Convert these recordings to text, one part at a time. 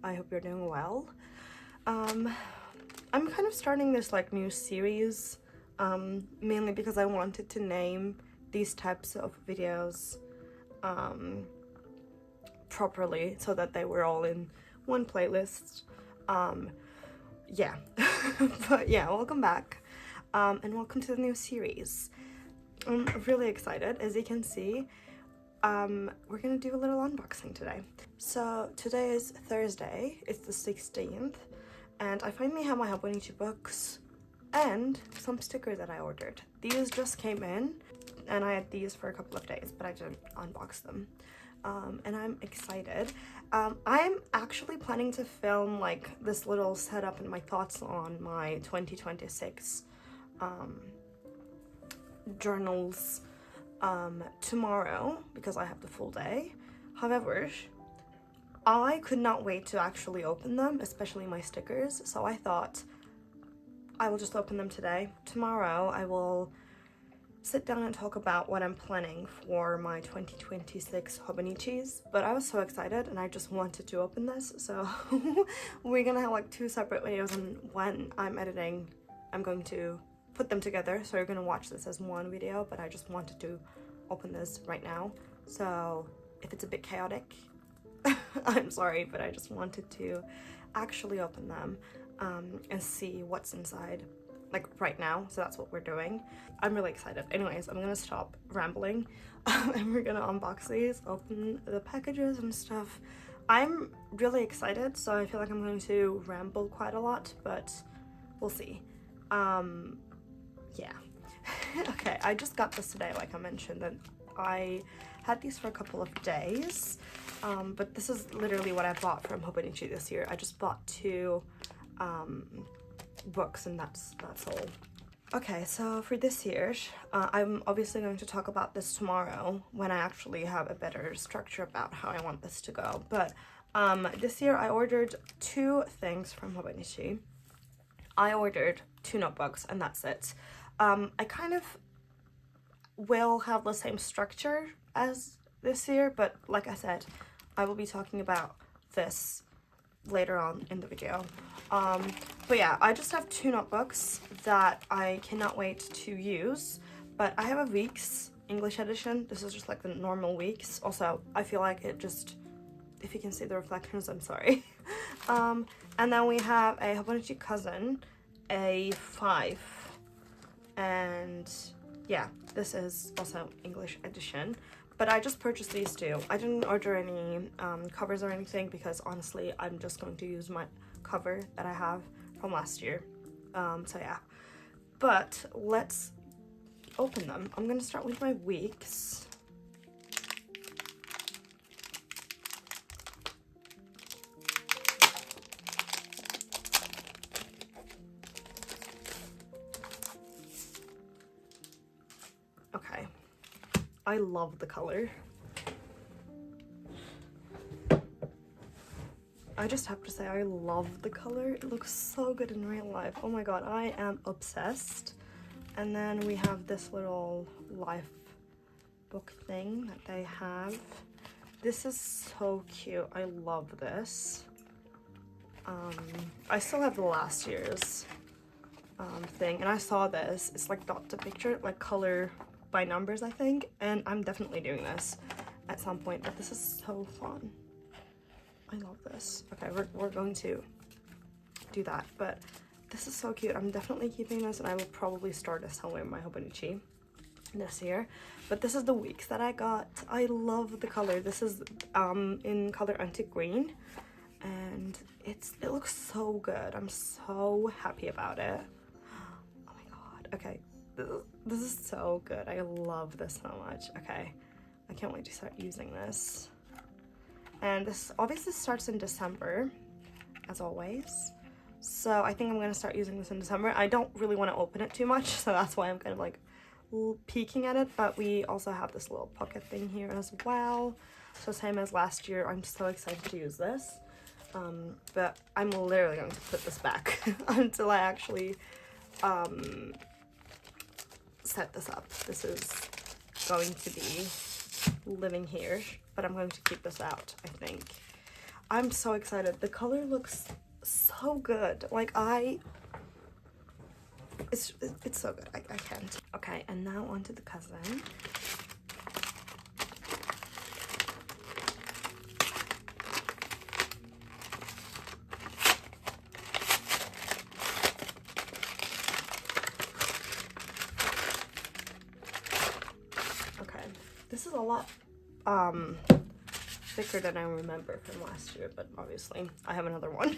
I hope you're doing well. I'm kind of starting this like new series, mainly because I wanted to name these types of videos properly so that they were all in one playlist. Yeah. But yeah, welcome back, and welcome to the new series. I'm really excited. As you can see, we're gonna do a little unboxing today. So today is Thursday, it's the 16th, and I finally have my Hobonichi books and some stickers that I ordered. These just came in, and I had these for a couple of days, but I didn't unbox them. And I'm excited. I'm actually planning to film like this little setup and my thoughts on my 2026 journals tomorrow, because I have the full day. However, I could not wait to actually open them, especially my stickers, so I thought I will just open them today. Tomorrow I will sit down and talk about what I'm planning for my 2026 Hobonichis, but I was so excited and I just wanted to open this, so we're gonna have like two separate videos, and when I'm editing I'm going to put them together, so you're gonna watch this as one video, but I just wanted to open this right now. So if it's a bit chaotic, I'm sorry, but I just wanted to actually open them and see what's inside, like right now. So that's what we're doing. I'm really excited. Anyways, I'm gonna stop rambling and we're gonna unbox these, open the packages and stuff. I'm really excited, so I feel like I'm going to ramble quite a lot, but we'll see. Yeah. Okay, I just got this today, like I mentioned, and I had these for a couple of days, but this is literally what I bought from Hobonichi this year. I just bought two books, and that's all. Okay, so for this year, I'm obviously going to talk about this tomorrow when I actually have a better structure about how I want this to go, but this year I ordered two things from Hobonichi. I ordered two notebooks, and that's it. I kind of will have the same structure as this year, but like I said, I will be talking about this later on in the video. But yeah, I just have two notebooks that I cannot wait to use, but I have a Weeks English edition. This is just like the normal Weeks. Also, I feel like it just, if you can see the reflections, I'm sorry. And then we have a Hobonichi Cousin, a 5, and yeah, this is also English edition, but I just purchased these two. I didn't order any covers or anything, because honestly I'm just going to use my cover that I have from last year. So yeah, but let's open them. I'm gonna start with my Weeks. Okay, I love the color. I just have to say, I love the color. It looks so good in real life. Oh my god, I am obsessed. And then we have this little life book thing that they have. This is so cute. I love this. I still have the last year's thing, and I saw this. It's like dot to picture, like color by numbers, I think, and I'm definitely doing this at some point, but this is so fun. I love this. Okay, we're going to do that, but this is so cute. I'm definitely keeping this, and I will probably start this somewhere in my Hobonichi this year. But this is the Weeks that I got. I love the color. This is in color Antique Green, and it looks so good. I'm so happy about it. Oh my god. Okay, this is so good. I love this so much. Okay, I can't wait to start using this. And this obviously starts in December, as always. So I think I'm gonna start using this in December. I don't really want to open it too much, so that's why I'm kind of like peeking at it. But we also have this little pocket thing here as well. So same as last year. I'm so excited to use this. But I'm literally going to put this back until I actually set this up. This is going to be living here, but I'm going to keep this out, I think. I'm so excited. The color looks so good. Like it's so good. I can't. Okay, and now onto the cousin. Okay, this is a lot thicker than I remember from last year, but obviously I have another one.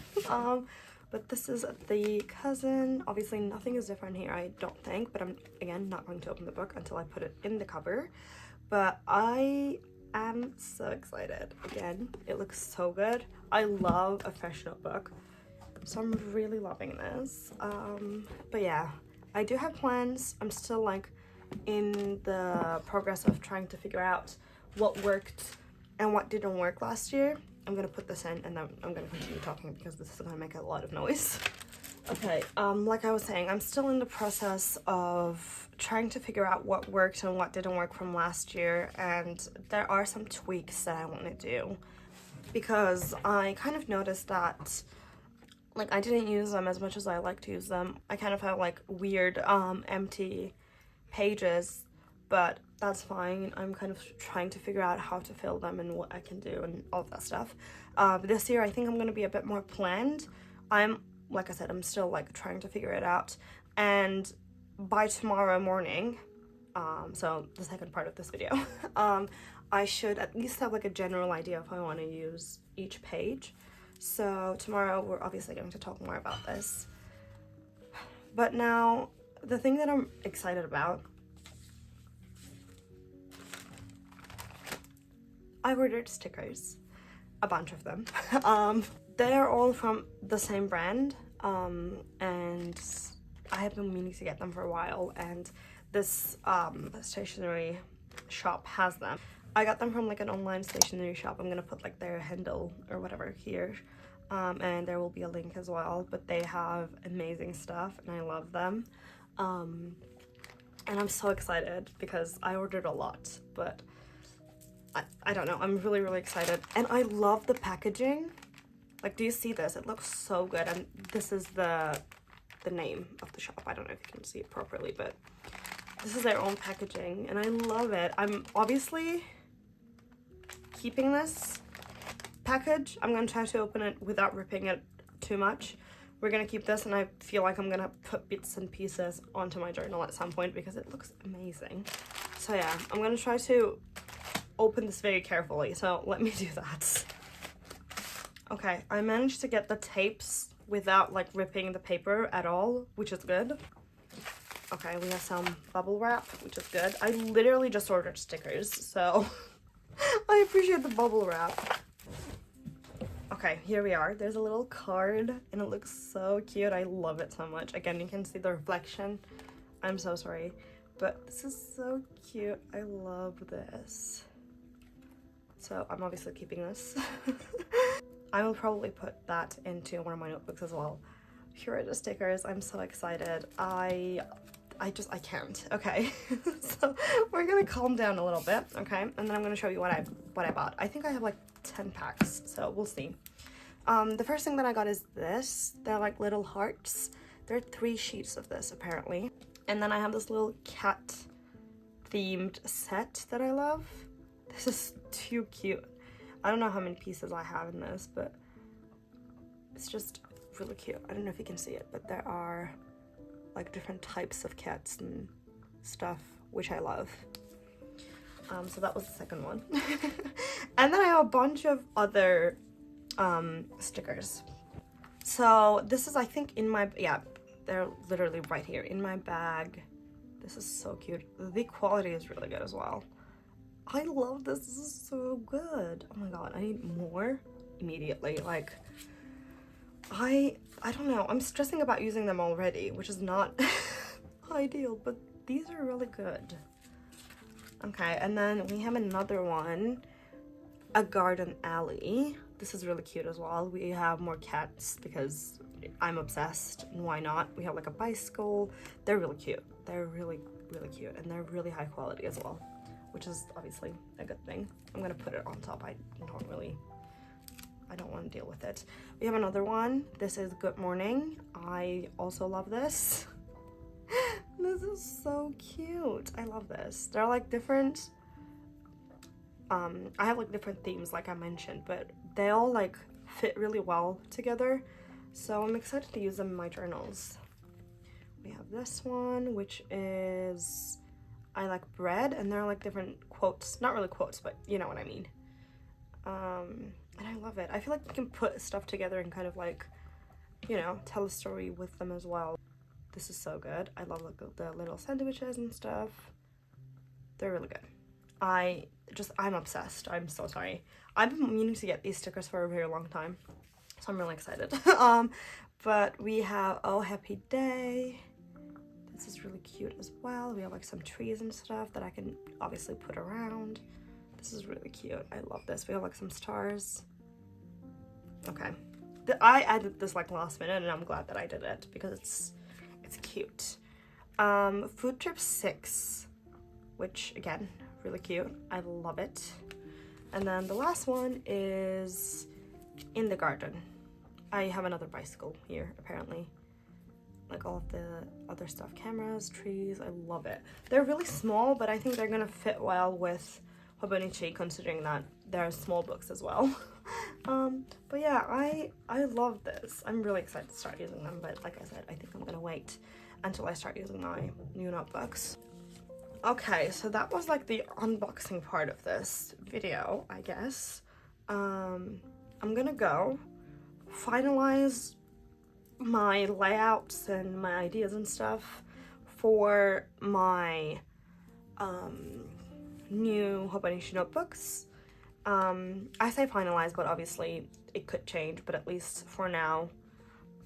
But this is the Cousin. Obviously nothing is different here, I don't think, but I'm again not going to open the book until I put it in the cover. But I am so excited. Again, it looks so good. I love a fresh notebook, so I'm really loving this. But yeah, I do have plans. I'm still like in the progress of trying to figure out what worked and what didn't work last year. I'm gonna put this in and then I'm gonna continue talking because this is gonna make a lot of noise. Okay, like I was saying, I'm still in the process of trying to figure out what worked and what didn't work from last year, and there are some tweaks that I want to do because I kind of noticed that like I didn't use them as much as I like to use them. I kind of have like weird empty pages, but that's fine. I'm kind of trying to figure out how to fill them and what I can do and all of that stuff. But this year I think I'm going to be a bit more planned. Like I said, I'm still like trying to figure it out, and by tomorrow morning, so the second part of this video, I should at least have like a general idea of how I want to use each page. So tomorrow we're obviously going to talk more about this. But now the thing that I'm excited about, I ordered stickers, a bunch of them. They're all from the same brand, and I have been meaning to get them for a while, and this stationery shop has them. I got them from like an online stationery shop. I'm gonna put like their handle or whatever here, and there will be a link as well, but they have amazing stuff and I love them. And I'm so excited because I ordered a lot, but I don't know, I'm really excited, and I love the packaging. Like, do you see this? It looks so good, and this is the name of the shop. I don't know if you can see it properly, but this is their own packaging and I love it. I'm obviously keeping this package. I'm gonna try to open it without ripping it too much. We're gonna keep this, and I feel like I'm gonna put bits and pieces onto my journal at some point because it looks amazing. So yeah, I'm gonna try to open this very carefully, so let me do that. Okay, I managed to get the tapes without like ripping the paper at all, which is good. Okay, we have some bubble wrap, which is good. I literally just ordered stickers, so I appreciate the bubble wrap. Okay, here we are. There's a little card and it looks so cute. I love it so much. Again, you can see the reflection. I'm so sorry, but this is so cute. I love this. So I'm obviously keeping this. I will probably put that into one of my notebooks as well. Here are the stickers. I'm so excited. I can't. Okay. So we're gonna calm down a little bit, okay? And then I'm gonna show you what I bought. I think I have like 10 packs, so we'll see. The first thing that I got is this. They're like little hearts. There are 3 sheets of this apparently. And then I have this little cat themed set that I love. This is too cute. I don't know how many pieces I have in this, but it's just really cute. I don't know if you can see it, but there are like different types of cats and stuff, which I love. So that was the second one. And then I have a bunch of other stickers. So this is, I think, in my, yeah, they're literally right here in my bag. This is so cute. The quality is really good as well. I love this. This is so good. Oh my god, I need more immediately. Like, I don't know. I'm stressing about using them already, which is not ideal, but these are really good. Okay, and then we have another one, a garden alley. This is really cute as well. We have more cats because I'm obsessed, and why not? We have like a bicycle. They're really cute. They're really cute, and they're really high quality as well, which is obviously a good thing. I'm gonna put it on top. I don't really I don't want to deal with it. We have another one. This is Good Morning. I also love this. This is so cute. I love this. They're like different, I have like different themes like I mentioned, but they all like fit really well together. So I'm excited to use them in my journals. We have this one, which is I like bread, and they're like different quotes. Not really quotes, but you know what I mean. And I love it. I feel like you can put stuff together and kind of like, you know, tell a story with them as well. This is so good. I love like the little sandwiches and stuff. They're really good. I'm obsessed. I'm so sorry. I've been meaning to get these stickers for a very long time, so I'm really excited. But we have Oh Happy Day. This is really cute as well. We have like some trees and stuff that I can obviously put around. This is really cute. I love this. We have like some stars. Okay. I added this like last minute, and I'm glad that I did it because it's cute. Food Trip 6, which again, really cute. I love it. And then the last one is In the Garden. I have another bicycle here, apparently. Like all of the other stuff, cameras, trees, I love it. They're really small, but I think they're gonna fit well with Hobonichi, considering that they're small books as well. But yeah, I love this. I'm really excited to start using them, but like I said, I think I'm gonna wait until I start using my new notebooks. Okay, so that was like the unboxing part of this video, I guess. I'm gonna go finalize my layouts and my ideas and stuff for my new Hobonichi notebooks. I say finalize, but obviously it could change, but at least for now,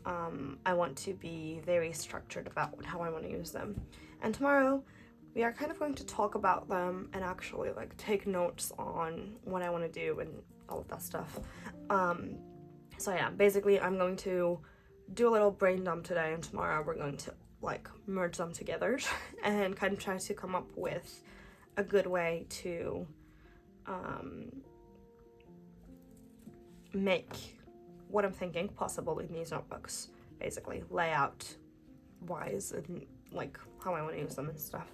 I want to be very structured about how I want to use them. And tomorrow, we are kind of going to talk about them and actually like take notes on what I want to do and all of that stuff. So yeah, basically I'm going to do a little brain dump today, and tomorrow we're going to like merge them together and kind of try to come up with a good way to make what I'm thinking possible in these notebooks, basically layout wise and like how I want to use them and stuff.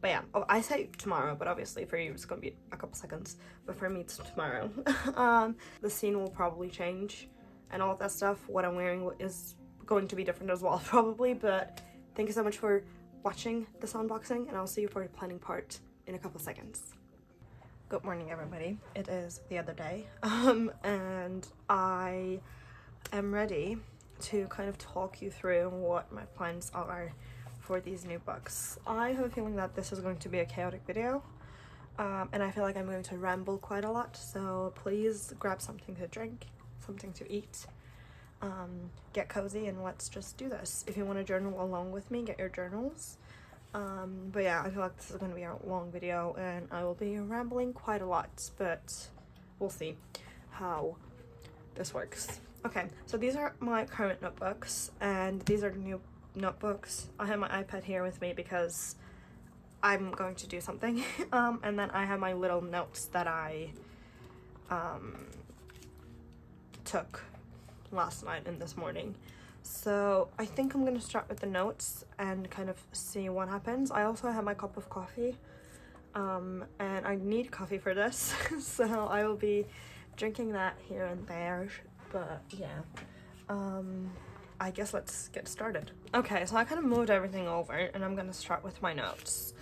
But yeah, I say tomorrow, but obviously for you it's gonna be a couple seconds, but for me it's tomorrow. The scene will probably change and all of that stuff. What I'm wearing is going to be different as well probably, but thank you so much for watching this unboxing, and I'll see you for the planning part in a couple seconds. Good morning, everybody. It is the other day, and I am ready to kind of talk you through what my plans are for these new books. I have a feeling that this is going to be a chaotic video, and I feel like I'm going to ramble quite a lot, so please grab something to drink, something to eat, get cozy, and let's just do this. If you want to journal along with me, get your journals. But yeah, I feel like this is going to be a long video and I will be rambling quite a lot, but we'll see how this works. Okay, so these are my current notebooks, and these are the new notebooks. I have my iPad here with me because I'm going to do something. And then I have my little notes that I took last night and this morning. So I think I'm gonna start with the notes and kind of see what happens. I also have my cup of coffee, and I need coffee for this, so I will be drinking that here and there. But yeah, I guess let's get started. Okay, so I kind of moved everything over, and I'm gonna start with my notes.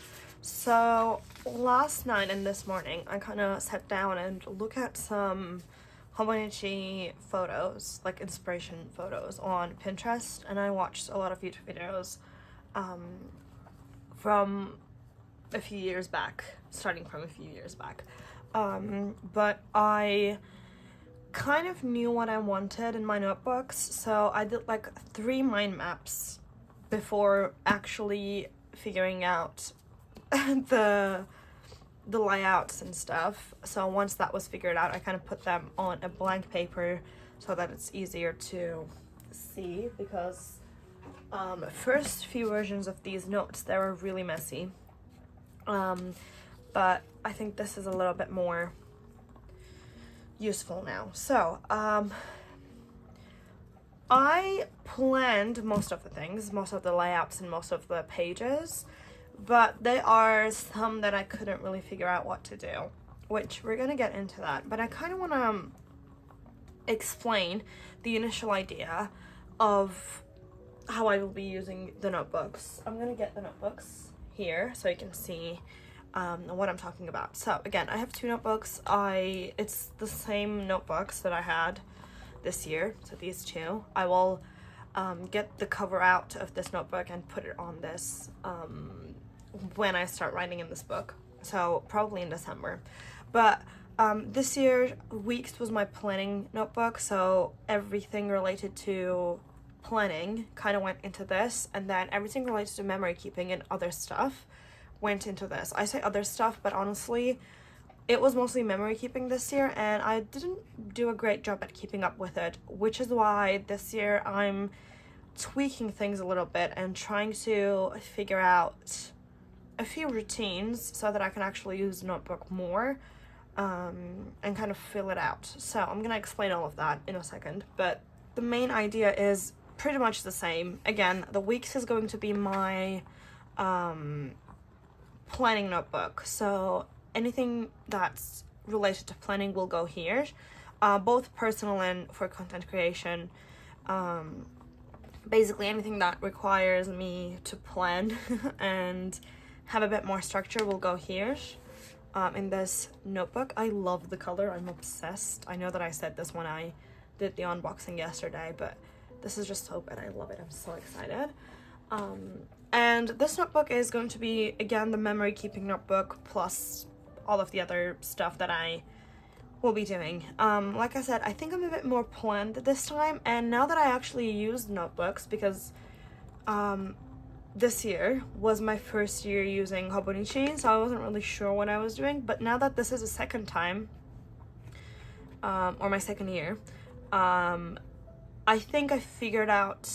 So last night and this morning, I kind of sat down and looked at some Hobonichi photos, like inspiration photos on Pinterest, and I watched a lot of YouTube videos from a few years back, starting from a few years back. But I kind of knew what I wanted in my notebooks, so I did like 3 mind maps before actually figuring out the layouts and stuff. So once that was figured out, I kind of put them on a blank paper so that it's easier to see, because first few versions of these notes, they were really messy, but I think this is a little bit more useful now. So, I planned most of the things, most of the layouts and most of the pages, but there are some that I couldn't really figure out what to do, which we're gonna get into that. But I kind of want to explain the initial idea of how I will be using the notebooks. I'm gonna get the notebooks here so you can see what I'm talking about. So again, I have two notebooks. It's the same notebooks that I had this year, so these two. I will get the cover out of this notebook and put it on this when I start writing in this book, so probably in December. But this year, Weeks was my planning notebook, so everything related to planning kind of went into this, and then everything related to memory keeping and other stuff went into this. I say other stuff, but honestly, it was mostly memory keeping this year, and I didn't do a great job at keeping up with it, which is why this year I'm tweaking things a little bit and trying to figure out a few routines so that I can actually use the notebook more and kind of fill it out. So I'm gonna explain all of that in a second, but the main idea is pretty much the same. Again, the Weeks is going to be my planning notebook, so anything that's related to planning will go here, both personal and for content creation. Basically anything that requires me to plan and have a bit more structure will go here in this notebook. I love the color. I'm obsessed. I know that I said this when I did the unboxing yesterday, but this is just so good. I love it. I'm so excited. And this notebook is going to be, again, the memory keeping notebook plus all of the other stuff that I will be doing. Like I said, I think I'm a bit more planned this time, and now that I actually use notebooks, because this year was my first year using Hobonichi, so I wasn't really sure what I was doing, but now that this is the second time, or my second year, I think I figured out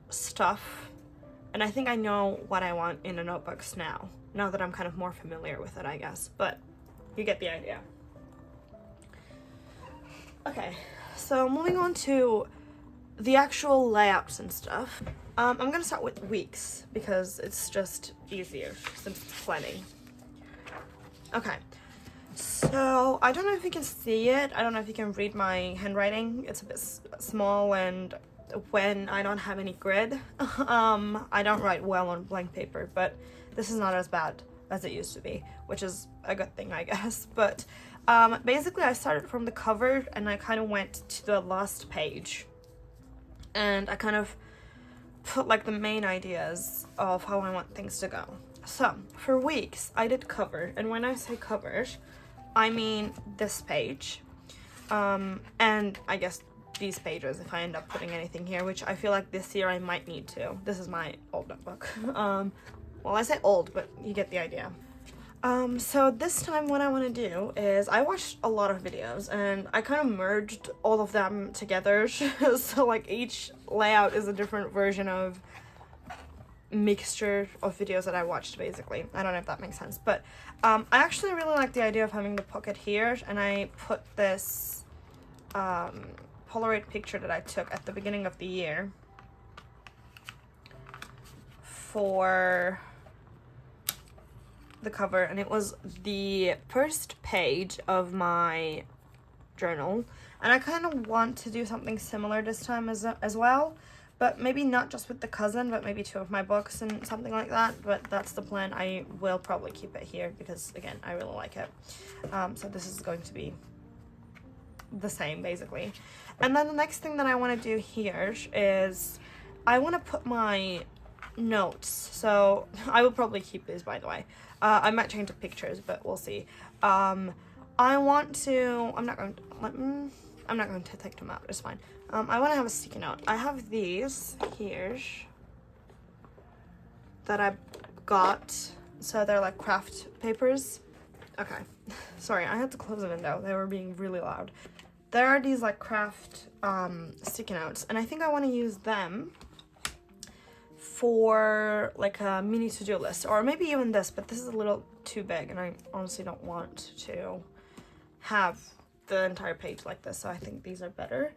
stuff, and I think I know what I want in the notebooks now that I'm kind of more familiar with it, I guess, but you get the idea. Okay, so moving on to the actual layouts and stuff. I'm gonna start with Weeks because it's just easier since it's planning. Okay, so I don't know if you can see it. I don't know if you can read my handwriting. It's a bit small, and when I don't have any grid, I don't write well on blank paper, but this is not as bad as it used to be, which is a good thing, I guess. But basically I started from the cover and I kind of went to the last page, and I kind of put like the main ideas of how I want things to go. So for Weeks, I did cover, and when I say covers, I mean this page, and I guess these pages if I end up putting anything here, which I feel like this year I might need to. This is my old notebook. Well, I say old, but you get the idea. So this time what I want to do is I watched a lot of videos and I kind of merged all of them together. So like each layout is a different version of mixture of videos that I watched, basically. I don't know if that makes sense, but I actually really like the idea of having the pocket here, and I put this Polaroid picture that I took at the beginning of the year for the cover, and it was the first page of my journal, and I kind of want to do something similar this time as well, but maybe not just with the cousin, but maybe two of my books and something like that. But that's the plan. I will probably keep it here because, again, I really like it. So this is going to be the same, basically. And then the next thing that I want to do here is I want to put my notes. So I will probably keep these, by the way. I might change the pictures, but we'll see. I want to, I'm not going to take them out, it's fine. I want to have a sticky note. I have these here that I got, so they're like craft papers. Okay, sorry, I had to close the window. They were being really loud. There are these like craft sticky notes, and I think I want to use them for like a mini to-do list, or maybe even this, but this is a little too big and I honestly don't want to have the entire page like this, so I think these are better.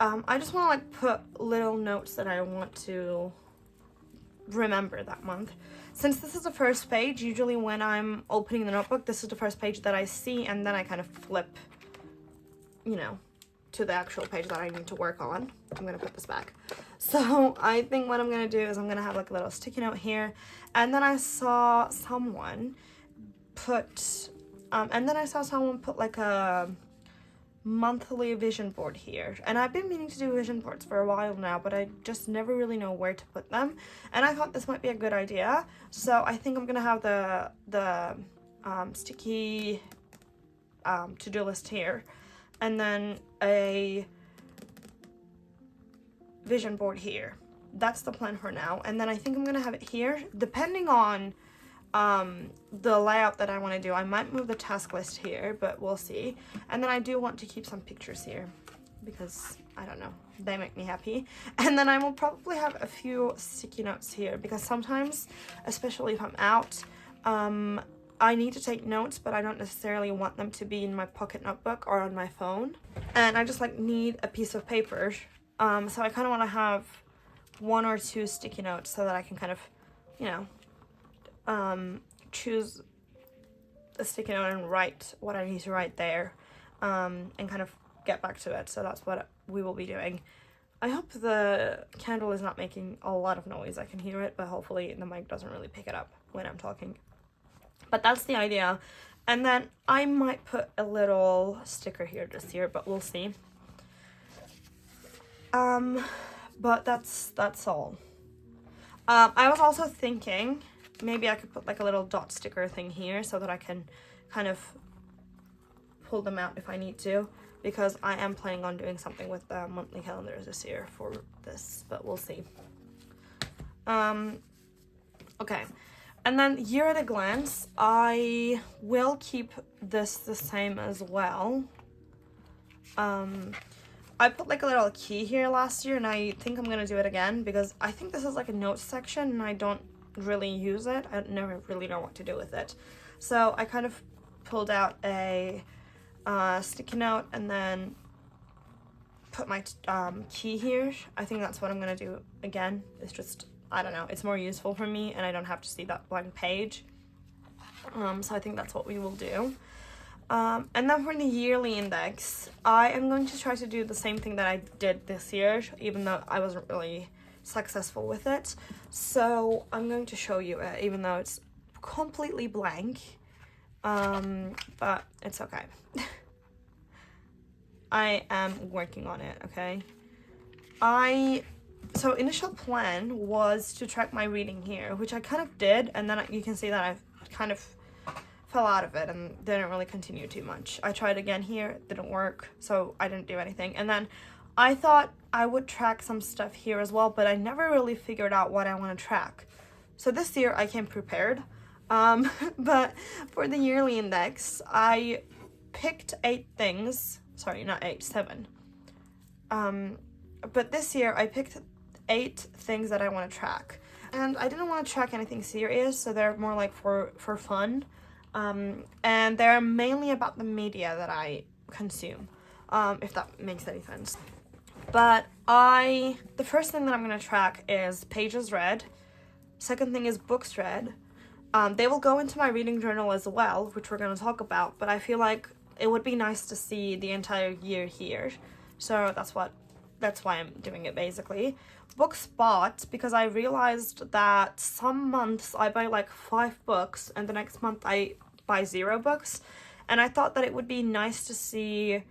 I just want to like put little notes that I want to remember that month. Since this is the first page, usually when I'm opening the notebook, this is the first page that I see, and then I kind of flip, you know, to the actual page that I need to work on. I'm gonna put this back. So I think what I'm gonna do is I'm gonna have like a little sticky note here, and then I saw someone put like a monthly vision board here, and I've been meaning to do vision boards for a while now, but I just never really know where to put them, and I thought this might be a good idea. So I think I'm gonna have the sticky to-do list here, and then a vision board here. That's the plan for now, and then I think I'm gonna have it here depending on the layout that I want to do. I might move the task list here, but we'll see. And then I do want to keep some pictures here because I don't know, they make me happy. And then I will probably have a few sticky notes here because sometimes, especially if I'm out, I need to take notes, but I don't necessarily want them to be in my pocket notebook or on my phone, and I just like need a piece of paper. So I kind of want to have 1 or 2 sticky notes so that I can kind of, you know, choose a sticky note and write what I need to write there, and kind of get back to it. So that's what we will be doing. I hope the candle is not making a lot of noise. I can hear it, but hopefully the mic doesn't really pick it up when I'm talking. But that's the idea. And then I might put a little sticker here this year, but we'll see. But that's all. I was also thinking maybe I could put like a little dot sticker thing here so that I can kind of pull them out if I need to, because I am planning on doing something with the monthly calendars this year for this, but we'll see. Okay, and then year at a glance, I will keep this the same as well. I put like a little key here last year, and I think I'm gonna do it again because I think this is like a notes section and I don't really use it. I never really know what to do with it. So I kind of pulled out a sticky note and then put my key here. I think that's what I'm gonna do again. It's just, I don't know, it's more useful for me and I don't have to see that blank page. So I think that's what we will do. And then for the yearly index, I am going to try to do the same thing that I did this year, even though I wasn't really successful with it. So I'm going to show you it, even though it's completely blank, but it's okay. I am working on it, okay? So initial plan was to track my reading here, which I kind of did, and then you can see that I've kind of fell out of it and didn't really continue too much. I tried again here, it didn't work, so I didn't do anything. And then I thought I would track some stuff here as well, but I never really figured out what I want to track. So this year I came prepared, but for the yearly index, I picked 8 things. Sorry, not 8, 7. But this year I picked 8 things that I want to track. And I didn't want to track anything serious, so they're more like for fun. And they're mainly about the media that I consume, if that makes any sense. But the first thing that I'm going to track is pages read. Second thing is books read. They will go into my reading journal as well, which we're going to talk about, but I feel like it would be nice to see the entire year here. So that's why I'm doing it, basically. Books bought, because I realized that some months I buy like 5 books and the next month I buy 0 books, and I thought that it would be nice to see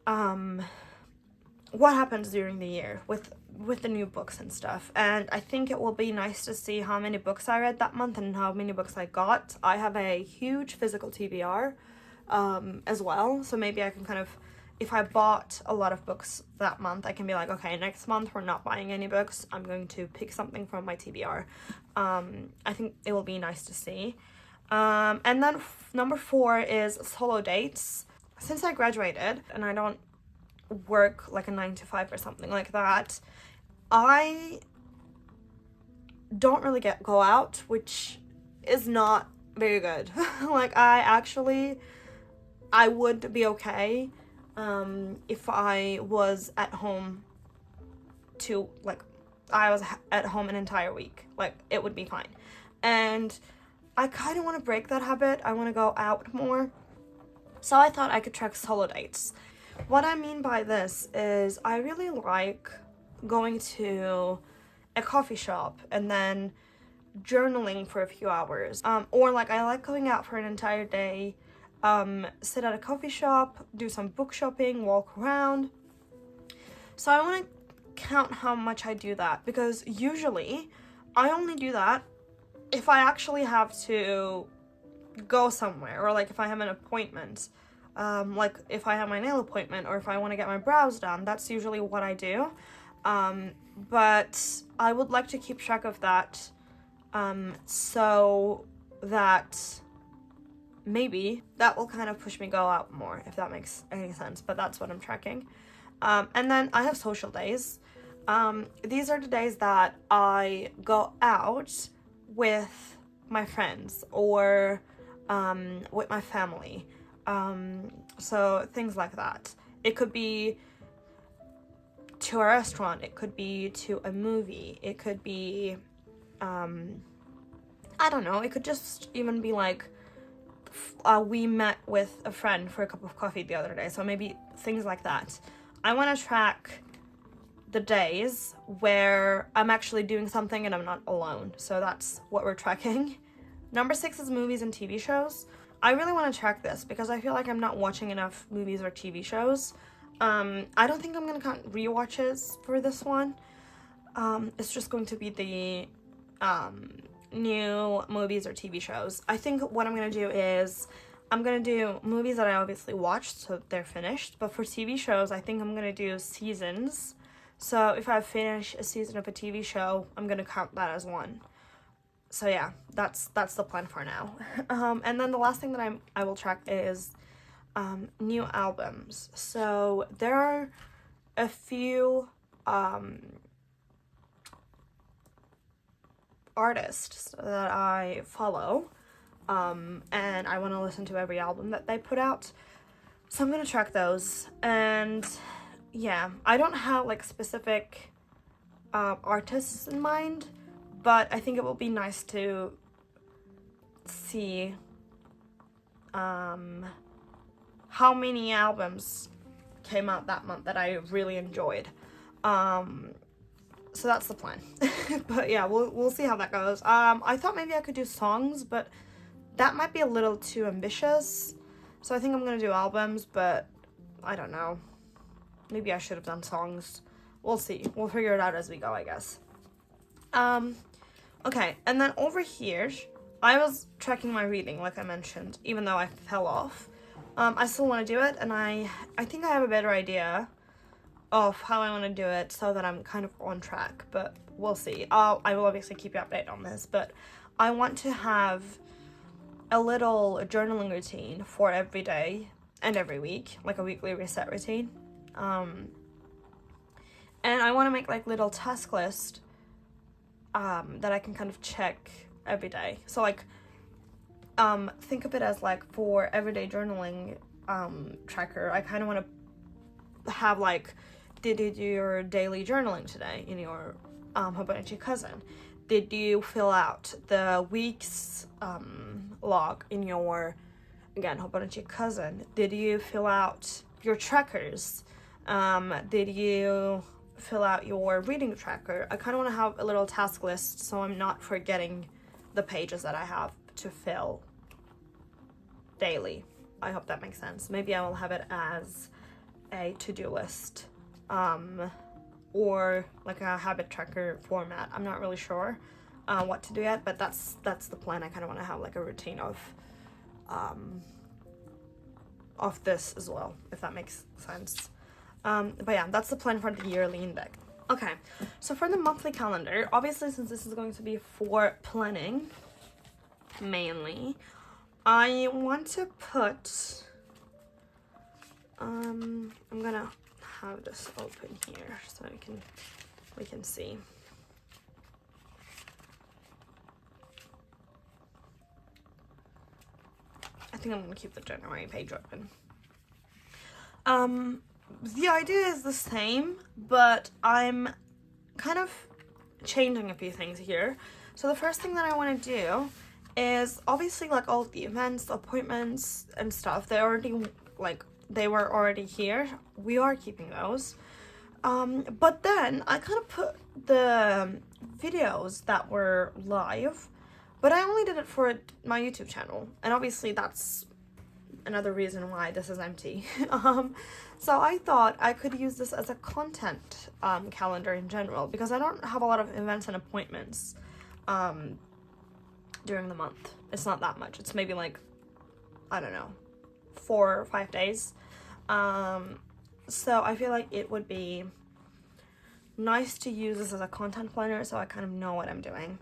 what happens during the year with the new books and stuff. And I think it will be nice to see how many books I read that month and how many books I got. I have a huge physical TBR as well, so maybe I can kind of, if I bought a lot of books that month, I can be like, okay, next month we're not buying any books, I'm going to pick something from my TBR. I think it will be nice to see. And then number 4 is solo dates. Since I graduated and I don't work like a 9 to 5 or something like that, I don't really go out, which is not very good. Like, I actually I would be okay if I was at home to, like, I was at home an entire week. Like, it would be fine. And I kind of want to break that habit. I want to go out more. So I thought I could track solo dates. What I mean by this is I really like going to a coffee shop and then journaling for a few hours. Or like I like going out for an entire day, sit at a coffee shop, do some book shopping, walk around. So I want to count how much I do that, because usually I only do that if I actually have to go somewhere, or like if I have an appointment, like if I have my nail appointment or if I want to get my brows done. That's usually what I do. But I would like to keep track of that, so that maybe that will kind of push me go out more, if that makes any sense. But that's what I'm tracking. And then I have social days. These are the days that I go out with my friends or with my family. So things like that. It could be to a restaurant, it could be to a movie, it could be, I don't know, it could just even be like, we met with a friend for a cup of coffee the other day. So maybe things like that. I want to track the days where I'm actually doing something and I'm not alone. So that's what we're tracking. Number 6 is movies and TV shows. I really want to track this because I feel like I'm not watching enough movies or TV shows. I don't think I'm going to count rewatches for this one. It's just going to be the new movies or TV shows. I think what I'm going to do is I'm going to do movies that I obviously watched, so they're finished. But for TV shows, I think I'm going to do seasons. So if I finish a season of a TV show, I'm going to count that as one. So yeah, that's the plan for now. And then the last thing that I will track is new albums. So there are a few artists that I follow, and I want to listen to every album that they put out. So I'm gonna track those. And yeah, I don't have like specific artists in mind, but I think it will be nice to see how many albums came out that month that I really enjoyed. So that's the plan. But yeah, we'll see how that goes. I thought maybe I could do songs, but that might be a little too ambitious. So I think I'm gonna do albums, but I don't know. Maybe I should have done songs. We'll see. We'll figure it out as we go, I guess. Okay, and then over here, I was tracking my reading, like I mentioned, even though I fell off. I still want to do it, and I think I have a better idea of how I want to do it so that I'm kind of on track, but we'll see. I will obviously keep you updated on this, but I want to have a little journaling routine for every day and every week, like a weekly reset routine. And I want to make like little task list that I can kind of check every day. So like think of it as like for everyday journaling tracker, I kind of want to have like, did you do your daily journaling today in your Hobonichi Cousin? Did you fill out the week's log in your, again, Hobonichi Cousin? Did you fill out your trackers? Did you fill out your reading tracker? I kind of want to have a little task list so I'm not forgetting the pages that I have to fill daily. I hope that makes sense. Maybe I will have it as a to-do list, or like a habit tracker format. I'm not really sure what to do yet, but that's the plan. I kind of want to have like a routine of this as well, if that makes sense. But yeah, that's the plan for the yearly index. Okay, so for the monthly calendar, obviously since this is going to be for planning mainly, I want to put, I'm gonna have this open here so we can see. I think I'm gonna keep the January page open. The idea is the same, but I'm kind of changing a few things here. So the first thing that I want to do is obviously like all of the events, appointments and stuff, they were already here. We are keeping those. But then I kind of put the videos that were live, but I only did it for my YouTube channel, and obviously that's another reason why this is empty. So I thought I could use this as a content calendar in general, because I don't have a lot of events and appointments during the month. It's not that much. It's maybe like, I don't know, 4 or 5 days. So I feel like it would be nice to use this as a content planner so I kind of know what I'm doing.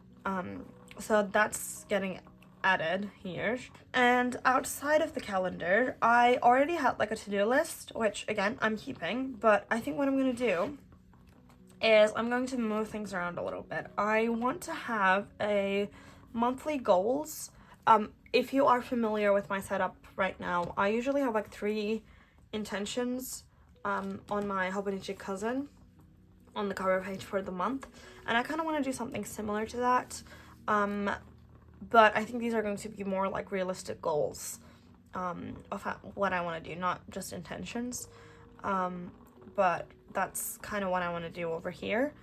So that's getting added here. And outside of the calendar, I already had like a to-do list, which again I'm keeping, but I think what I'm going to do is I'm going to move things around a little bit. I want to have a monthly goals. If you are familiar with my setup right now, I usually have like 3 intentions on my Hobonichi Cousin on the cover page for the month, and I kind of want to do something similar to that. But I think these are going to be more like realistic goals of what I want to do, not just intentions. But that's kind of what I want to do over here.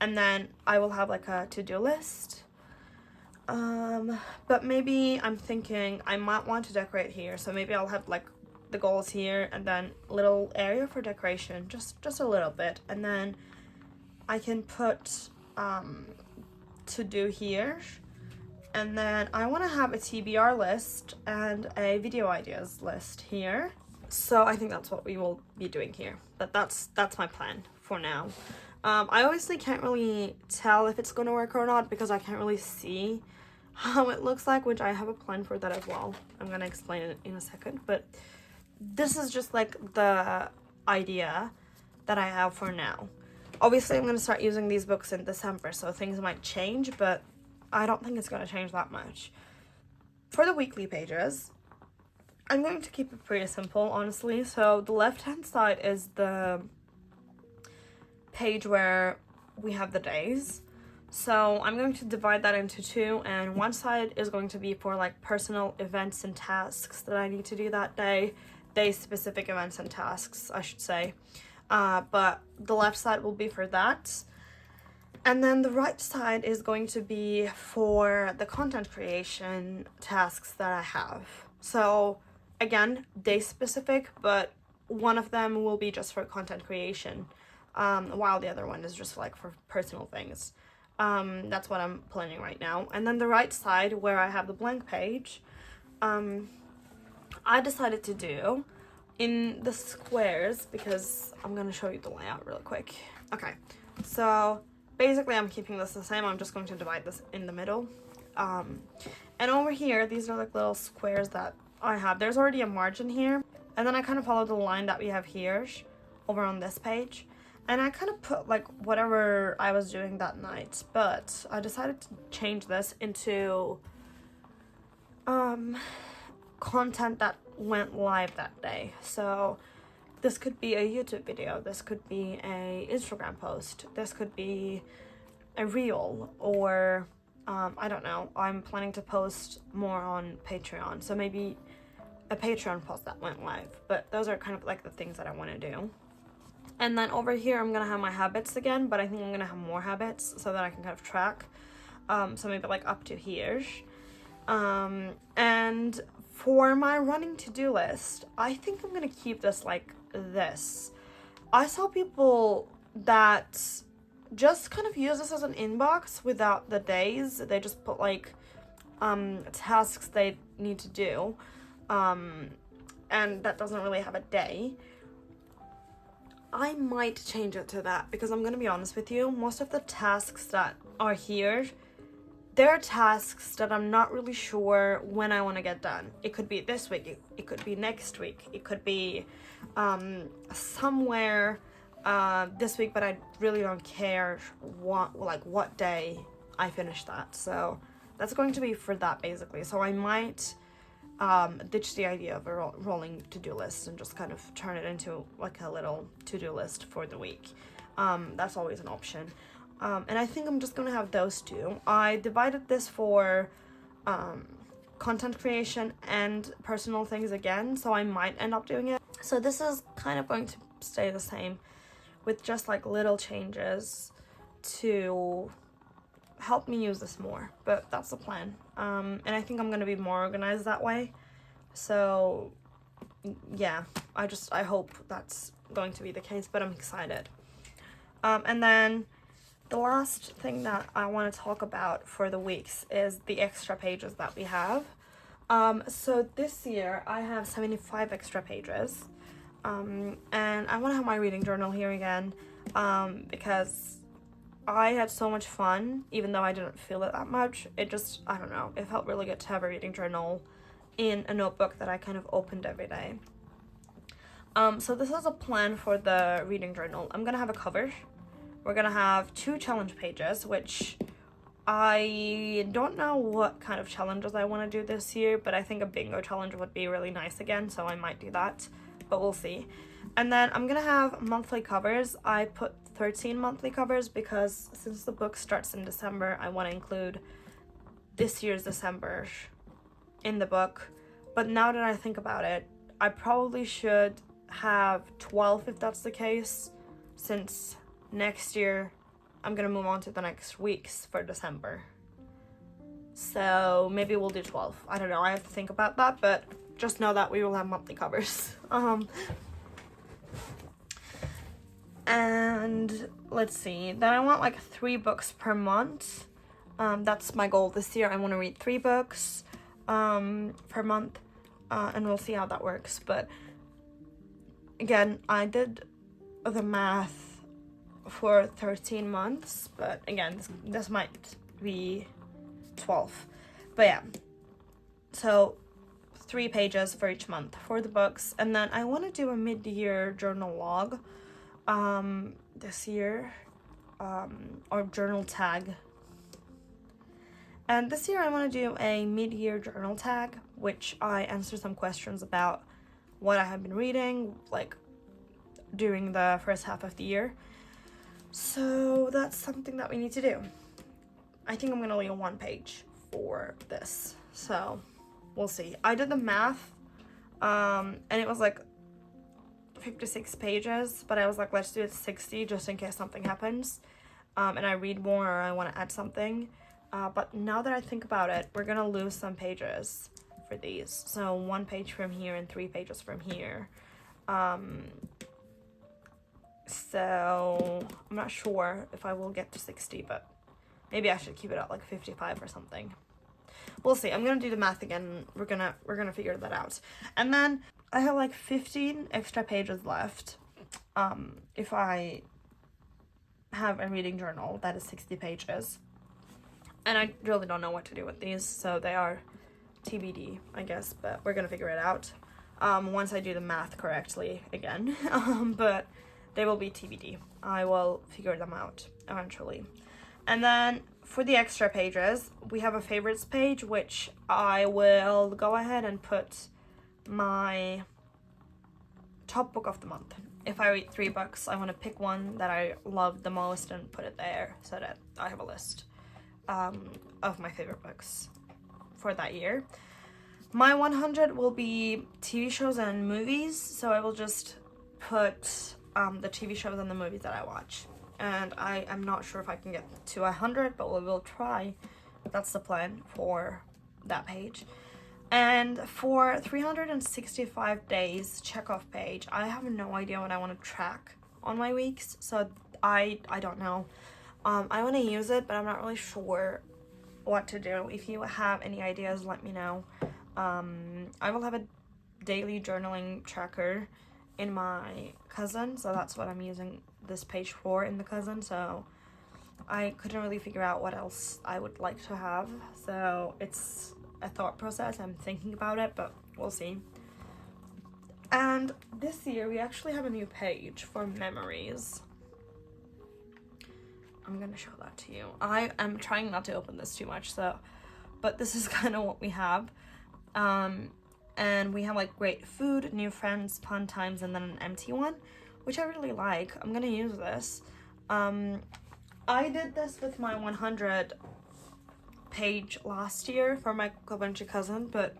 And then I will have like a to-do list. But maybe I'm thinking I might want to decorate here. So maybe I'll have like the goals here and then a little area for decoration, just a little bit. And then I can put to do here. And then I want to have a TBR list and a video ideas list here. So I think that's what we will be doing here. That's my plan for now. I obviously can't really tell if it's going to work or not because I can't really see how it looks like, which I have a plan for that as well. I'm going to explain it in a second. But this is just like the idea that I have for now. Obviously, I'm going to start using these books in December, so things might change, but I don't think it's going to change that much. For the weekly pages, I'm going to keep it pretty simple, honestly. So the left-hand side is the page where we have the days. So I'm going to divide that into 2, and one side is going to be for like personal events and tasks that I need to do that day. Day-specific events and tasks, I should say. But the left side will be for that. And then the right side is going to be for the content creation tasks that I have. So again, day specific, but one of them will be just for content creation, while the other one is just like for personal things. That's what I'm planning right now. And then the right side where I have the blank page, I decided to do in the squares because I'm going to show you the layout real quick. Okay, so basically, I'm keeping this the same. I'm just going to divide this in the middle. And over here, these are like little squares that I have. There's already a margin here. And then I kind of follow the line that we have here over on this page. And I kind of put like whatever I was doing that night. But I decided to change this into content that went live that day. So this could be a YouTube video, this could be a Instagram post, this could be a reel, or I don't know, I'm planning to post more on Patreon, so maybe a Patreon post that went live. But those are kind of like the things that I want to do. And then over here I'm gonna have my habits again, but I think I'm gonna have more habits so that I can kind of track, so maybe like up to here. And for my running to-do list, I think I'm gonna keep this like this. I saw people that just kind of use this as an inbox without the days. They just put like tasks they need to do, and that doesn't really have a day. I might change it to that because I'm gonna be honest with you, most of the tasks that are here, they're tasks that I'm not really sure when I want to get done. It could be this week, it could be next week, it could be somewhere this week, but I really don't care what day I finish that. So that's going to be for that basically. So I might ditch the idea of a rolling to-do list and just kind of turn it into like a little to-do list for the week. That's always an option. And I think I'm just gonna have those two. I divided this for content creation and personal things again, so I might end up doing it. So this is kind of going to stay the same with just like little changes to help me use this more, but that's the plan. And I think I'm gonna be more organized that way. So yeah, I hope that's going to be the case, but I'm excited. And then the last thing that I want to talk about for the weeks is the extra pages that we have. So this year I have 75 extra pages. And I want to have my reading journal here again, because I had so much fun, even though I didn't feel it that much. It just, I don't know, it felt really good to have a reading journal in a notebook that I kind of opened every day. So this is a plan for the reading journal. I'm gonna have a cover. We're gonna have 2 challenge pages, which I don't know what kind of challenges I want to do this year, but I think a bingo challenge would be really nice again, so I might do that, but we'll see. And then I'm gonna have monthly covers. I put 13 monthly covers because since the book starts in December, I want to include this year's December in the book. But now that I think about it, I probably should have 12 if that's the case, since next year I'm gonna move on to the next weeks for December. So maybe we'll do 12. I don't know, I have to think about that, but just know that we will have monthly covers. And let's see, then I want like 3 books per month. That's my goal this year. I want to read 3 books per month, and we'll see how that works. But again, I did the math for 13 months, but again, this might be 12. But yeah, so 3 pages for each month for the books. And then I want to do a mid-year journal log this year, or journal tag. And this year I want to do a mid-year journal tag, which I answer some questions about what I have been reading, like during the first half of the year. So that's something that we need to do. I think I'm gonna leave 1 page for this, so we'll see. I did the math, and it was like 56 pages, but I was like, let's do it 60 just in case something happens, and I read more or I want to add something. But now that I think about it, we're gonna lose some pages for these. So 1 page from here and 3 pages from here. So I'm not sure if I will get to 60, but maybe I should keep it at like 55 or something. We'll see. I'm gonna do the math again. We're gonna figure that out. And then I have like 15 extra pages left. If I have a reading journal that is 60 pages. And I really don't know what to do with these, so they are TBD, I guess, but we're gonna figure it out once I do the math correctly again. But they will be TBD. I will figure them out eventually. And then for the extra pages, we have a favorites page, which I will go ahead and put my top book of the month. If I read 3 books, I want to pick one that I love the most and put it there so that I have a list of my favorite books for that year. My 100 will be TV shows and movies, so I will just put the TV shows and the movies that I watch. And I am not sure if I can get to 100, but we will try. That's the plan for that page. And for 365 days checkoff page, I have no idea what I want to track on my weeks, so I don't know. I want to use it, but I'm not really sure what to do. If you have any ideas, let me know. I will have a daily journaling tracker in my Cousin, so that's what I'm using this page for in the Cousin. So I couldn't really figure out what else I would like to have, so it's a thought process. I'm thinking about it, but we'll see. And this year we actually have a new page for memories. I'm gonna show that to you. I am trying not to open this too much, so, but this is kind of what we have. and we have like great food, new friends, fun times, and then an empty one, which I really like. I'm gonna use this. I did this with my 100 page last year for my Hobonichi Cousin, but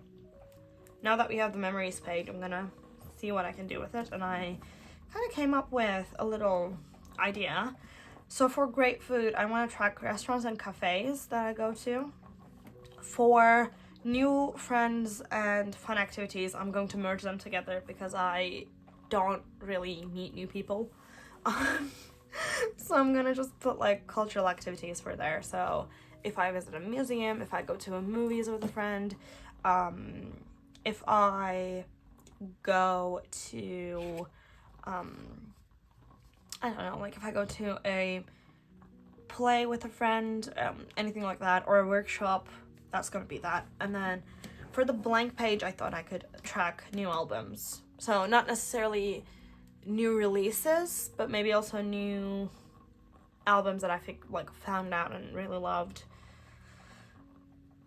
now that we have the memories page, I'm gonna see what I can do with it, and I kind of came up with a little idea. So for great food, I want to track restaurants and cafes that I go to. For new friends and fun activities, I'm going to merge them together because I don't really meet new people. So I'm gonna just put like cultural activities for there. So if I visit a museum, if I go to a movies with a friend, if I go to, I don't know, like if I go to a play with a friend, anything like that, or a workshop, that's gonna be that. And then for the blank page, I thought I could track new albums. So not necessarily new releases, but maybe also new albums that I think like found out and really loved.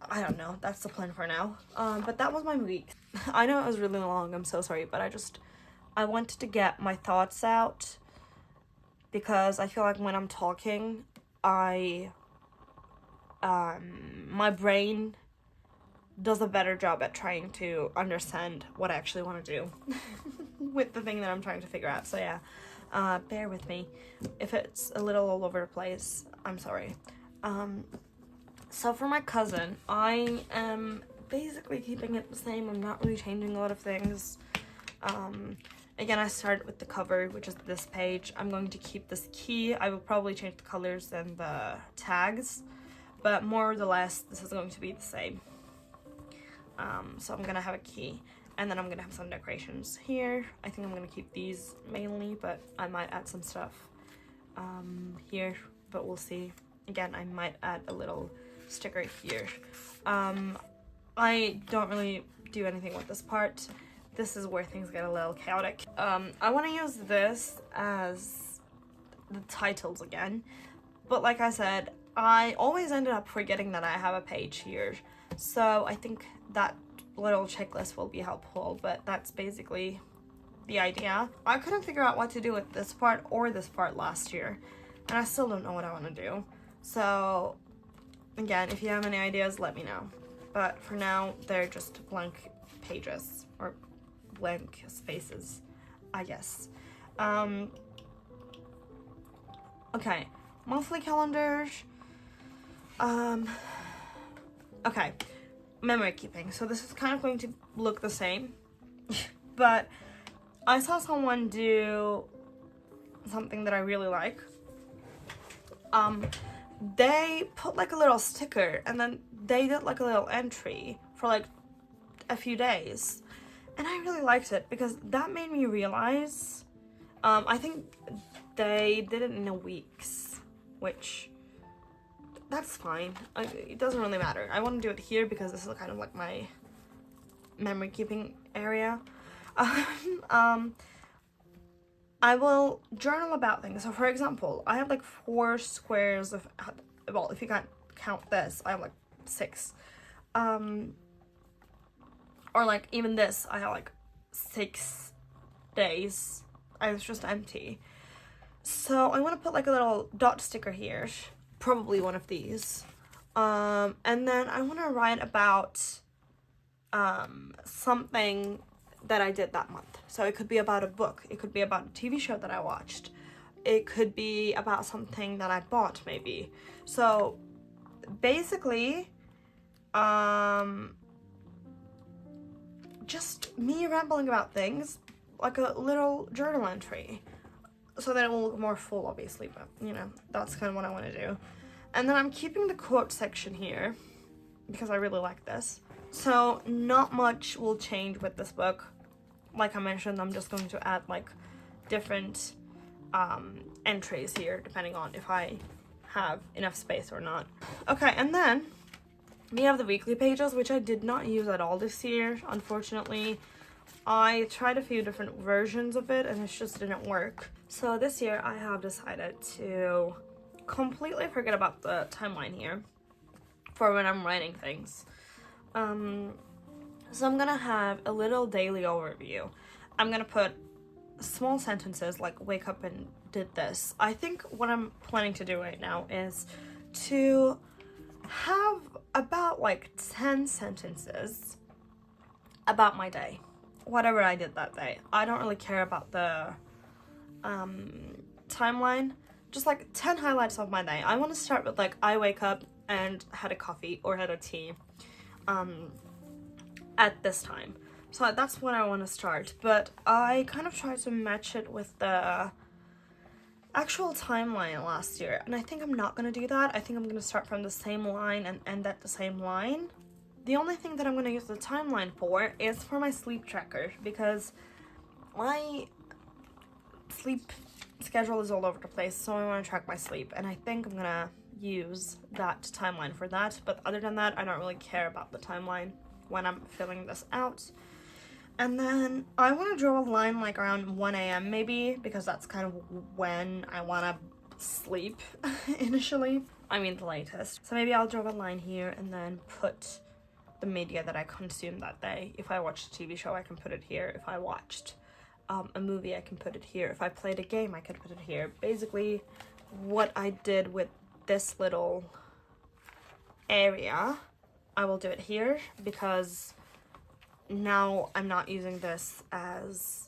I don't know, that's the plan for now. But that was my week. I know it was really long, I'm so sorry, but I wanted to get my thoughts out because I feel like when I'm talking, my brain does a better job at trying to understand what I actually want to do with the thing that I'm trying to figure out. So yeah, bear with me. If it's a little all over the place, I'm sorry. So for my cousin, I am basically keeping it the same. I'm not really changing a lot of things. Again, I started with the cover, which is this page. I'm going to keep this key. I will probably change the colors and the tags, but more or less, this is going to be the same. So I'm gonna have a key, and then I'm gonna have some decorations here. I think I'm gonna keep these mainly, but I might add some stuff here, but we'll see. Again, I might add a little sticker here. I don't really do anything with this part. This is where things get a little chaotic. I want to use this as the titles again, but like I said, I always ended up forgetting that I have a page here, so I think that little checklist will be helpful, but that's basically the idea. I couldn't figure out what to do with this part or this part last year, and I still don't know what I want to do. So again, if you have any ideas, let me know. But for now, they're just blank pages, or blank spaces, I guess. Okay, monthly calendars. Okay, memory keeping. So this is kind of going to look the same, but I saw someone do something that I really like. They put like a little sticker, and then they did like a little entry for like a few days, and I really liked it because that made me realize, I think they did it in a weeks, which that's fine. It doesn't really matter. I want to do it here because this is kind of like my memory keeping area. I will journal about things. So for example, I have like 4 squares of, well, if you can't count this, I have like 6. Or like even this, I have like 6 days. It's just empty. So I want to put like a little dot sticker here, probably one of these. And then I want to write about something that I did that month. So it could be about a book, it could be about a TV show that I watched, it could be about something that I bought maybe. So basically, just me rambling about things, like a little journal entry, so that it will look more full, obviously, but you know, that's kind of what I want to do. And then I'm keeping the quote section here because I really like this. So not much will change with this book. Like I mentioned, I'm just going to add like different entries here depending on if I have enough space or not. Okay, and then we have the weekly pages, which I did not use at all this year, unfortunately. I tried a few different versions of it and it just didn't work. So this year I have decided to completely forget about the timeline here for when I'm writing things. So I'm gonna have a little daily overview. I'm gonna put small sentences like wake up and did this. I think what I'm planning to do right now is to have about like 10 sentences about my day, whatever I did that day. I don't really care about the timeline, just like 10 highlights of my day. I want to start with like I wake up and had a coffee or had a tea at this time. So that's when I want to start, but I kind of tried to match it with the actual timeline last year, and I think I'm not going to do that. I think I'm going to start from the same line and end at the same line. The only thing that I'm going to use the timeline for is for my sleep tracker, because my sleep schedule is all over the place, so I want to track my sleep, and I think I'm going to use that timeline for that. But other than that, I don't really care about the timeline when I'm filling this out. And then I want to draw a line like around 1 a.m. maybe, because that's kind of when I want to sleep initially. I mean the latest. So maybe I'll draw a line here and then put the media that I consumed that day. If I watched a TV show, I can put it here. If I watched a movie, I can put it here. If I played a game, I could put it here. Basically, what I did with this little area, I will do it here, because now I'm not using this as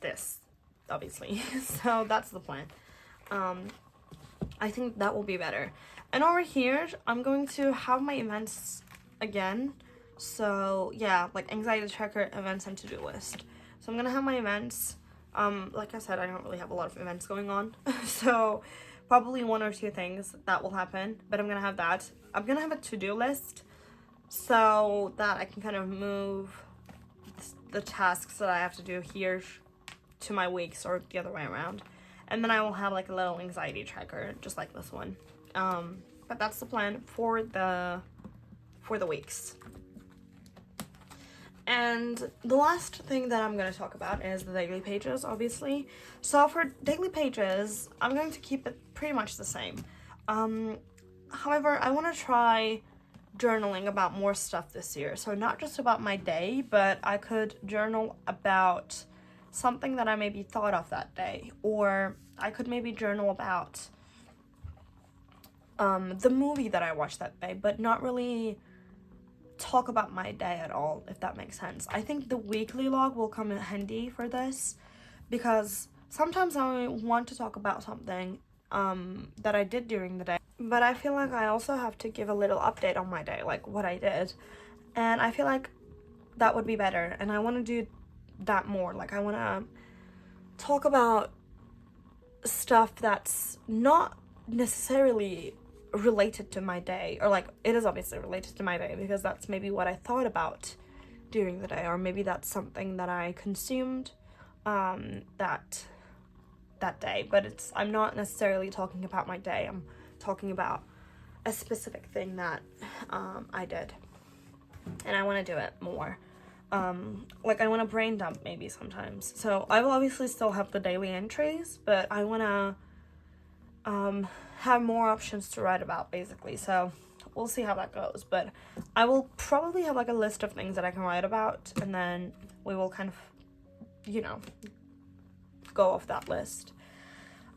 this, obviously. So that's the plan. I think that will be better. And over here, I'm going to have my events again. So yeah, like anxiety tracker, events, and to-do list. So I'm gonna have my events. Like I said, I don't really have a lot of events going on. So probably 1 or 2 things that will happen, but I'm gonna have that. I'm gonna have a to-do list, so that I can kind of move the tasks that I have to do here to my weeks, or the other way around. And then I will have like a little anxiety tracker, just like this one. But that's the plan for the weeks. And the last thing that I'm going to talk about is the daily pages, obviously. So for daily pages, I'm going to keep it pretty much the same. However, I want to try journaling about more stuff this year. So not just about my day, but I could journal about something that I maybe thought of that day. Or I could maybe journal about the movie that I watched that day, but not really talk about my day at all, if that makes sense. I think the weekly log will come in handy for this, because sometimes I want to talk about something that I did during the day, but I feel like I also have to give a little update on my day, like what I did, and I feel like that would be better, and I want to do that more. Like I want to talk about stuff that's not necessarily related to my day, or like it is obviously related to my day, because that's maybe what I thought about during the day, or maybe that's something that I consumed that day, but I'm not necessarily talking about my day. I'm talking about a specific thing that I did, and I want to do it more. Like I want to brain dump maybe sometimes. So I will obviously still have the daily entries, but I want to have more options to write about, basically. So we'll see how that goes, but I will probably have like a list of things that I can write about, and then we will kind of, you know, go off that list.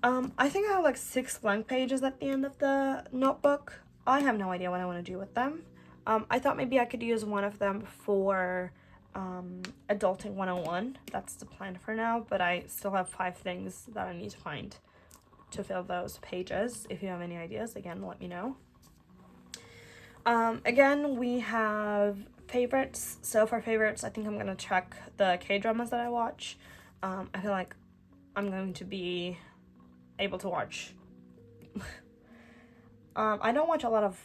I think I have like 6 blank pages at the end of the notebook. I have no idea what I want to do with them. I thought maybe I could use one of them for Adulting 101. That's the plan for now, but I still have 5 things that I need to find to fill those pages. If you have any ideas, again, let me know. Again, we have favorites. So for favorites, I think I'm gonna check the K-dramas that I watch. I feel like I'm going to be able to watch I don't watch a lot of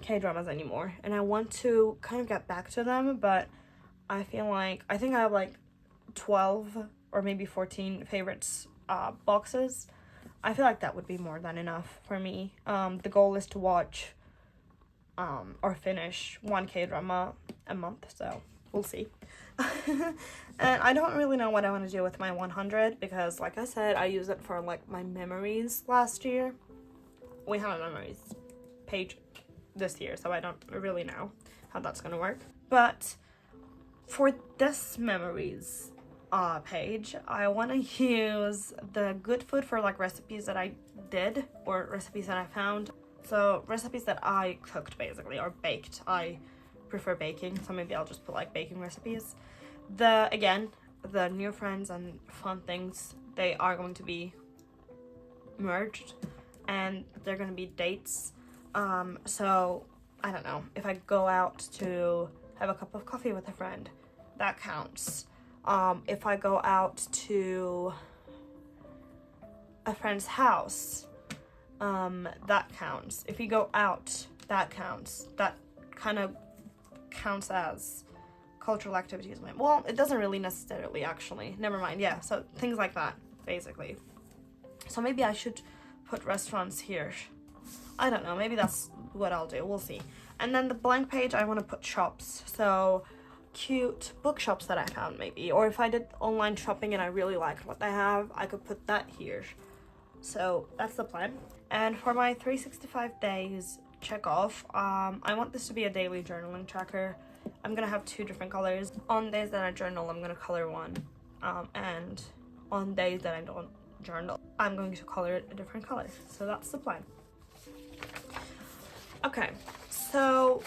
K-dramas anymore, and I want to kind of get back to them, but I feel like I think I have like 12 or maybe 14 favorites boxes. I feel like that would be more than enough for me. The goal is to watch or finish 1 K-drama a month, so we'll see. And I don't really know what I want to do with my 100, because like I said, I use it for like my memories last year. We have a memories page this year, so I don't really know how that's gonna work. But For this memories page, I want to use the good food for like recipes that I did or recipes that I found. So recipes that I cooked basically, or baked. I prefer baking, so maybe I'll just put like baking recipes. Again, the new friends and fun things, they are going to be merged, and they're going to be dates. So I don't know, if I go out to have a cup of coffee with a friend, that counts. If I go out to a friend's house, that counts. If you go out, that counts. That kind of counts as cultural activities. Well, it doesn't really necessarily, actually. Never mind. Yeah, so things like that, basically. So maybe I should put restaurants here. I don't know. Maybe that's what I'll do. We'll see. And then the blank page, I want to put shops. So cute bookshops that I found, maybe. Or if I did online shopping and I really liked what they have, I could put that here. So that's the plan. And for my 365 days check off, I want this to be a daily journaling tracker. I'm gonna have 2 different colors. On days that I journal, I'm gonna color one. And on days that I don't journal, I'm going to color it a different color. So that's the plan. Okay, so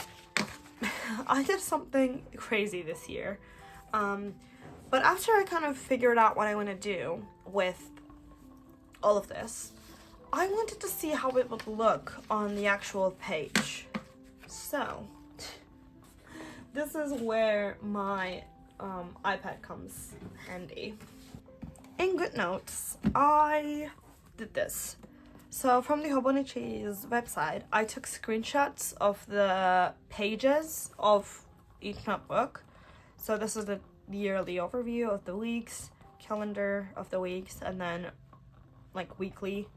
I did something crazy this year. But after I kind of figured out what I want to do with all of this, I wanted to see how it would look on the actual page. So this is where my iPad comes handy. In GoodNotes, I did this. So from the Hobonichi's website, I took screenshots of the pages of each notebook. So this is the yearly overview of the weeks, calendar of the weeks, and then like weekly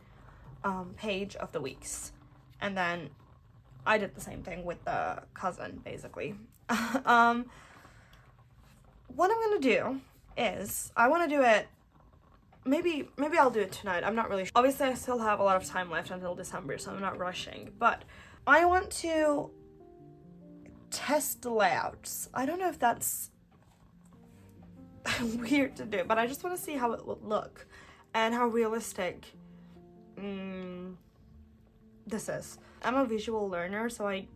page of the weeks. And then I did the same thing with the cousin, basically. What I'm gonna do is, I want to do it, maybe I'll do it tonight. I'm not really sure. Obviously, I still have a lot of time left until December, so I'm not rushing. But I want to test the layouts. I don't know if that's weird to do, but I just want to see how it would look and how realistic this is. I'm a visual learner, so I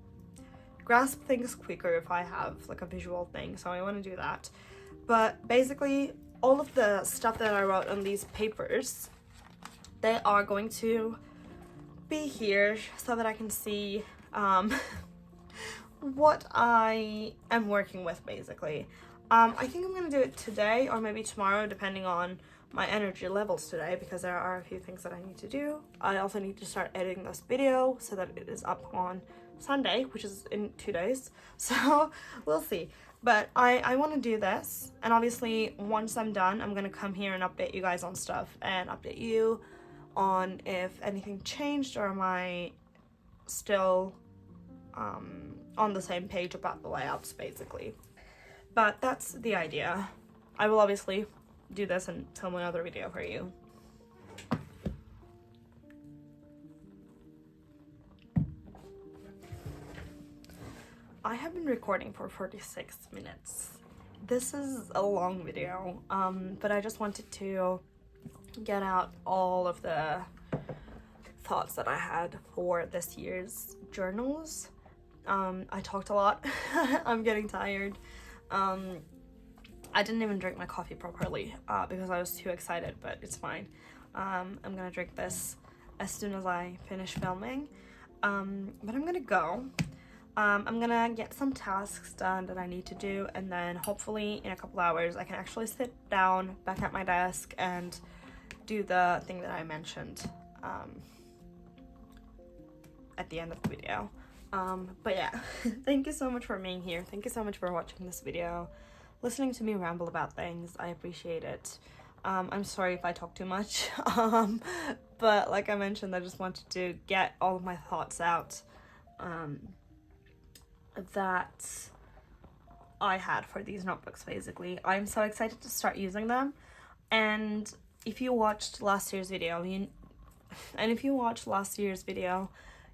grasp things quicker if I have like a visual thing, so I want to do that. But basically, all of the stuff that I wrote on these papers, they are going to be here so that I can see what I am working with, basically. I think I'm gonna do it today or maybe tomorrow, depending on my energy levels today, because there are a few things that I need to do. I also need to start editing this video so that it is up on Sunday, which is in 2 days. So we'll see. But I want to do this, and obviously once I'm done, I'm gonna come here and update you guys on stuff and update you on if anything changed, or am I still on the same page about the layouts, basically. But that's the idea. I will obviously do this and film another video for you. I have been recording for 46 minutes. This is a long video, but I just wanted to get out all of the thoughts that I had for this year's journals. I talked a lot. I'm getting tired. I didn't even drink my coffee properly because I was too excited, but it's fine. I'm gonna drink this as soon as I finish filming. But I'm gonna go. I'm gonna get some tasks done that I need to do, and then hopefully in a couple hours I can actually sit down back at my desk and do the thing that I mentioned at the end of the video. But yeah, thank you so much for being here. Thank you so much for watching this video, listening to me ramble about things. I appreciate it. I'm sorry if I talk too much, but like I mentioned, I just wanted to get all of my thoughts out that I had for these notebooks, basically. I'm so excited to start using them, and if you watched last year's video,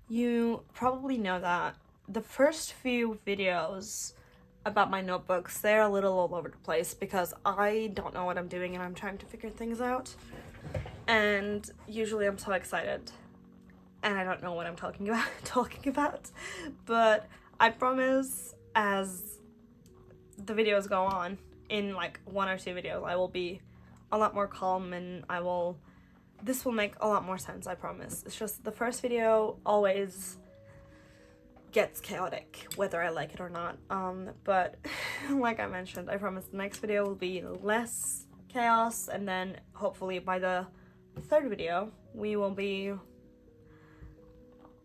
you probably know that the first few videos about my notebooks. They're a little all over the place because I don't know what I'm doing and I'm trying to figure things out. And usually I'm so excited and I don't know what I'm talking about. But I promise as the videos go on, in like 1 or 2 videos, I will be a lot more calm and this will make a lot more sense, I promise. It's just the first video always gets chaotic, whether I like it or not. But like I mentioned, I promise the next video will be less chaos, and then hopefully by the 3rd video we will be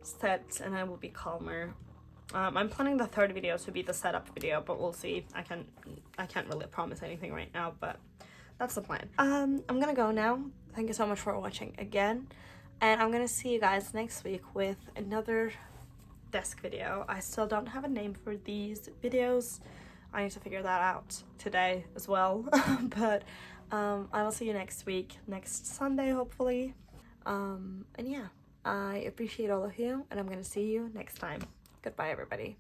set and I will be calmer. I'm planning the 3rd video to be the setup video, but we'll see. I can't really promise anything right now, but that's the plan. I'm gonna go now. Thank you so much for watching again, and I'm gonna see you guys next week with another desk video. I still don't have a name for these videos. I need to figure that out today as well. But I will see you next week, next Sunday hopefully. And yeah, I appreciate all of you, and I'm gonna see you next time. Goodbye, everybody.